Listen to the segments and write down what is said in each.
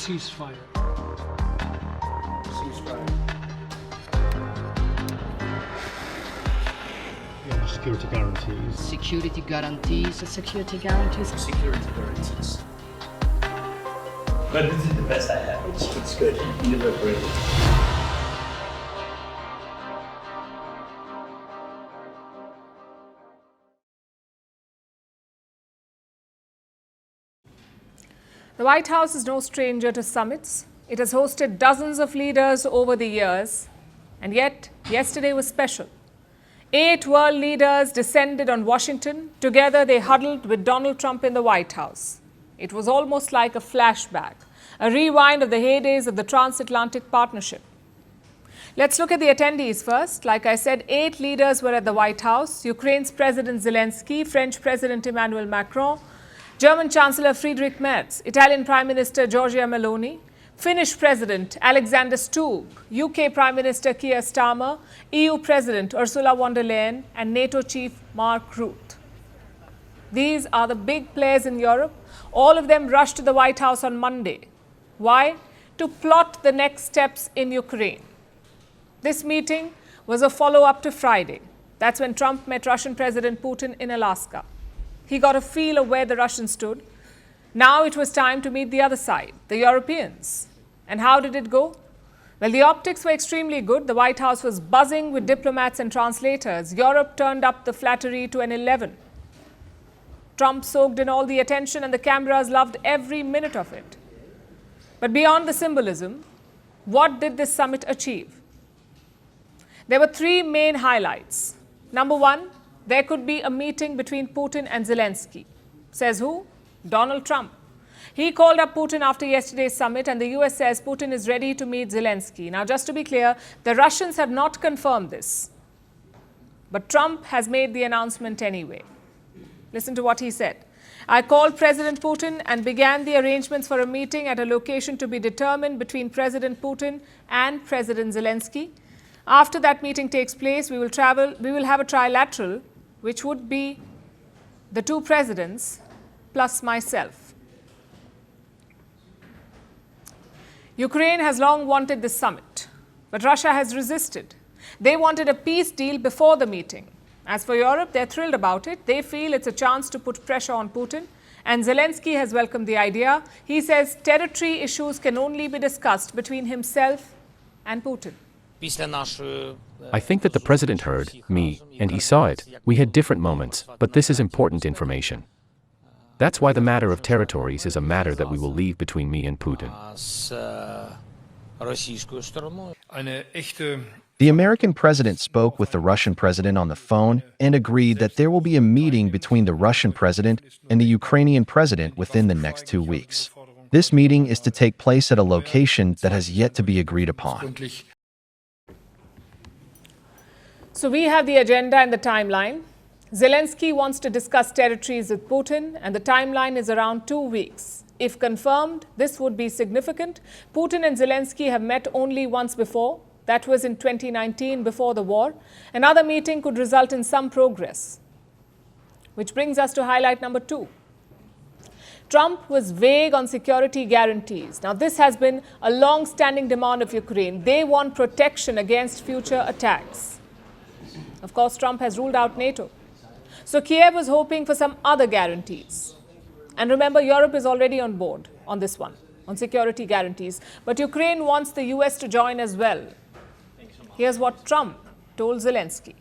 ceasefire. Ceasefire. Yeah, security guarantees. Security guarantees. Security guarantees. Security guarantees. But this is the best I have. It's good. You look great. The White House is no stranger to summits. It has hosted dozens of leaders over the years, and yet yesterday was special. 8 world leaders descended on Washington. Together they huddled with Donald Trump in the White House. It was almost like a flashback, a rewind of the heydays of the transatlantic partnership. Let's look at the attendees first. Like I said, 8 leaders were at the White House. Ukraine's President Zelensky, French President Emmanuel Macron, German Chancellor Friedrich Merz, Italian Prime Minister Giorgia Meloni, Finnish President Alexander Stubb, UK Prime Minister Keir Starmer, EU President Ursula von der Leyen, and NATO Chief Mark Rutte. These are the big players in Europe. All of them rushed to the White House on Monday. Why? To plot the next steps in Ukraine. This meeting was a follow-up to Friday. That's when Trump met Russian President Putin in Alaska. He got a feel of where the Russians stood. Now it was time to meet the other side, the Europeans. And how did it go? Well, the optics were extremely good. The White House was buzzing with diplomats and translators. Europe turned up the flattery to an 11. Trump soaked in all the attention and the cameras loved every minute of it. But beyond the symbolism, what did this summit achieve? There were 3 main highlights. Number 1, there could be a meeting between Putin and Zelensky. Says who? Donald Trump. He called up Putin after yesterday's summit, and the US says Putin is ready to meet Zelensky. Now, just to be clear, the Russians have not confirmed this. But Trump has made the announcement anyway. Listen to what he said. I called President Putin and began the arrangements for a meeting at a location to be determined between President Putin and President Zelensky. After that meeting takes place, we will have a trilateral, which would be the 2 presidents plus myself. Ukraine has long wanted this summit, but Russia has resisted. They wanted a peace deal before the meeting. As for Europe, they're thrilled about it. They feel it's a chance to put pressure on Putin. And Zelensky has welcomed the idea. He says territory issues can only be discussed between himself and Putin. I think that the president heard me, and he saw it. We had different moments, but this is important information. That's why the matter of territories is a matter that we will leave between me and Putin. The American president spoke with the Russian president on the phone and agreed that there will be a meeting between the Russian president and the Ukrainian president within the next 2 weeks. This meeting is to take place at a location that has yet to be agreed upon. So we have the agenda and the timeline. Zelensky wants to discuss territories with Putin, and the timeline is around 2 weeks. If confirmed, this would be significant. Putin and Zelensky have met only once before. That was in 2019, before the war. Another meeting could result in some progress. Which brings us to highlight number 2. Trump was vague on security guarantees. Now, this has been a long-standing demand of Ukraine. They want protection against future attacks. Of course, Trump has ruled out NATO. So Kiev was hoping for some other guarantees. And remember, Europe is already on board on this one, on security guarantees. But Ukraine wants the US to join as well. Here's what Trump told Zelensky.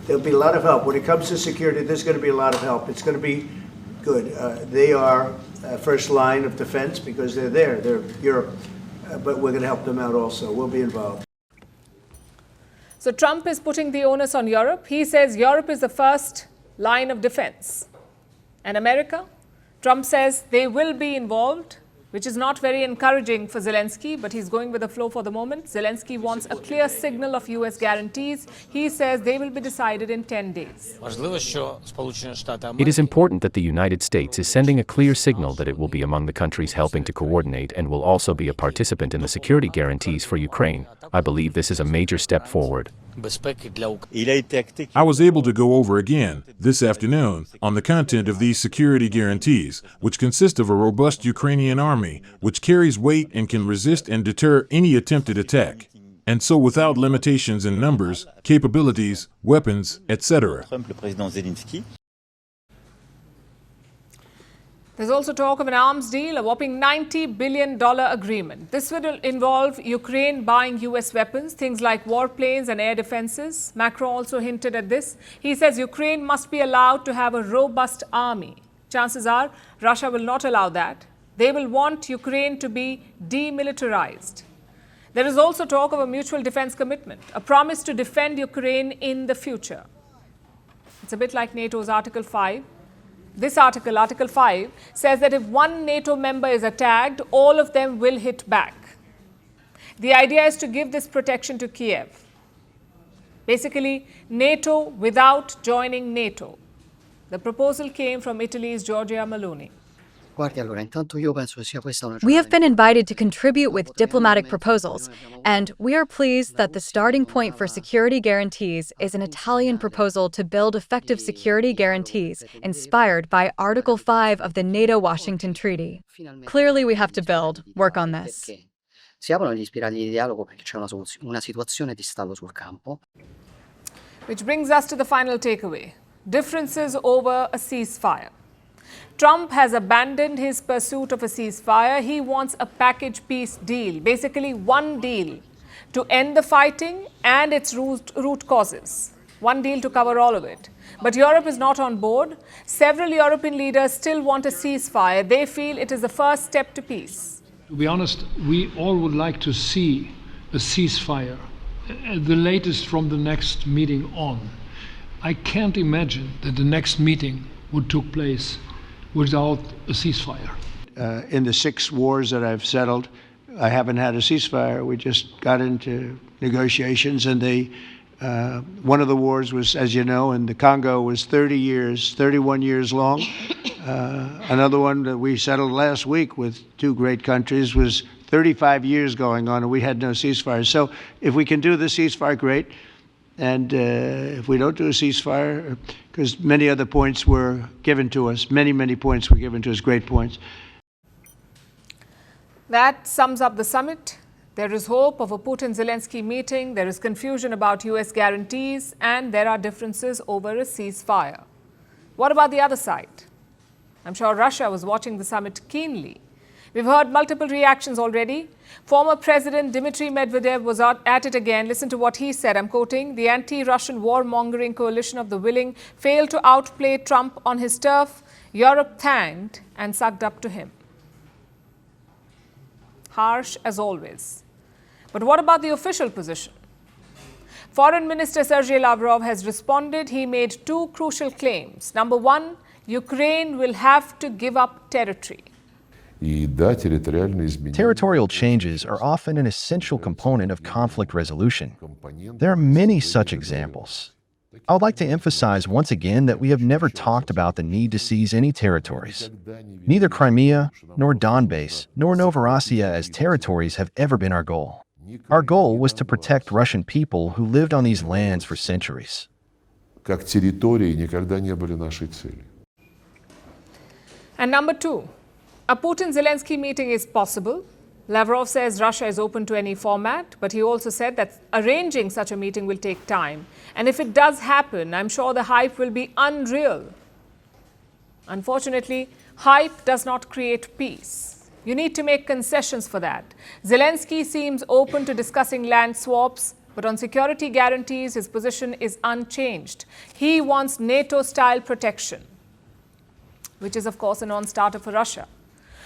There'll be a lot of help. When it comes to security, there's going to be a lot of help. It's going to be good. They are first line of defense because they're there. They're Europe. But we're going to help them out also. We'll be involved. So Trump is putting the onus on Europe. He says Europe is the first line of defense. And America? Trump says they will be involved, which is not very encouraging for Zelensky, but he's going with the flow for the moment. Zelensky wants a clear signal of US guarantees. He says they will be decided in 10 days. It is important that the United States is sending a clear signal that it will be among the countries helping to coordinate and will also be a participant in the security guarantees for Ukraine. I believe this is a major step forward. I was able to go over again, this afternoon, on the content of these security guarantees, which consist of a robust Ukrainian army, which carries weight and can resist and deter any attempted attack, and so without limitations in numbers, capabilities, weapons, etc. There's also talk of an arms deal, a whopping $90 billion agreement. This will involve Ukraine buying US weapons, things like warplanes and air defenses. Macron also hinted at this. He says Ukraine must be allowed to have a robust army. Chances are Russia will not allow that. They will want Ukraine to be demilitarized. There is also talk of a mutual defense commitment, a promise to defend Ukraine in the future. It's a bit like NATO's Article 5. This article, Article 5, says that if one NATO member is attacked, all of them will hit back. The idea is to give this protection to Kiev. Basically, NATO without joining NATO. The proposal came from Italy's Giorgia Meloni. We have been invited to contribute with diplomatic proposals, and we are pleased that the starting point for security guarantees is an Italian proposal to build effective security guarantees inspired by Article 5 of the NATO-Washington Treaty. Clearly, we have to work on this. Which brings us to the final takeaway: differences over a ceasefire. Trump has abandoned his pursuit of a ceasefire. He wants a package peace deal, basically one deal to end the fighting and its root causes. One deal to cover all of it. But Europe is not on board. Several European leaders still want a ceasefire. They feel it is the first step to peace. To be honest, we all would like to see a ceasefire, the latest from the next meeting on. I can't imagine that the next meeting would take place without a ceasefire. In the 6 wars that I've settled, I haven't had a ceasefire. We just got into negotiations, and one of the wars was, as you know, in the Congo was 31 years long. Another one that we settled last week with 2 great countries was 35 years going on, and we had no ceasefire. So if we can do the ceasefire, great. And if we don't do a ceasefire, because many other points were given to us, many points were given to us, great points. That sums up the summit. There is hope of a Putin-Zelensky meeting. There is confusion about US guarantees, and there are differences over a ceasefire. What about the other side? I'm sure Russia was watching the summit keenly. We've heard multiple reactions already. Former President Dmitry Medvedev was at it again. Listen to what he said. I'm quoting, "The anti-Russian warmongering coalition of the willing failed to outplay Trump on his turf. Europe thanked and sucked up to him." Harsh as always. But what about the official position? Foreign Minister Sergei Lavrov has responded. He made 2 crucial claims. Number 1, Ukraine will have to give up territory. Territorial changes are often an essential component of conflict resolution. There are many such examples. I would like to emphasize once again that we have never talked about the need to seize any territories. Neither Crimea, nor Donbass, nor Novorossiya as territories have ever been our goal. Our goal was to protect Russian people who lived on these lands for centuries. And number 2, a Putin-Zelensky meeting is possible. Lavrov says Russia is open to any format, but he also said that arranging such a meeting will take time. And if it does happen, I'm sure the hype will be unreal. Unfortunately, hype does not create peace. You need to make concessions for that. Zelensky seems open to discussing land swaps, but on security guarantees, his position is unchanged. He wants NATO-style protection, which is, of course, a non-starter for Russia.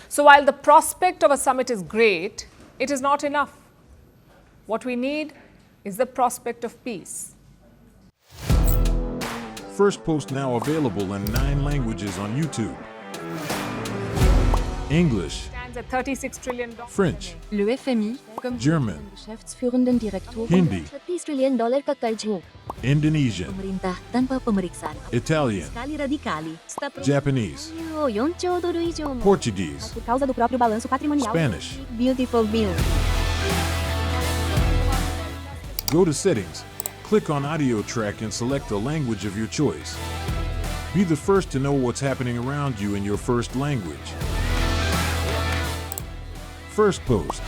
So while the prospect of a summit is great, it is not enough. What we need is the prospect of peace. Firstpost now available in 9 languages on YouTube. English, Stands at $36 trillion. French, Le FMI, comme German, Geschäftsführenden Direktor, Hindi, $30 trillion kakaljo. Indonesian, Pemerintah tanpa pemeriksaan. Italian, Sekali radikali. Japanese, 4 兆ドル以上も Portuguese, por causa do próprio balanço patrimonial. Spanish. Beautiful bill. Go to Settings, Click on Audio Track and select a language of your choice. Be the first to know what's happening around you in your first language. Firstpost.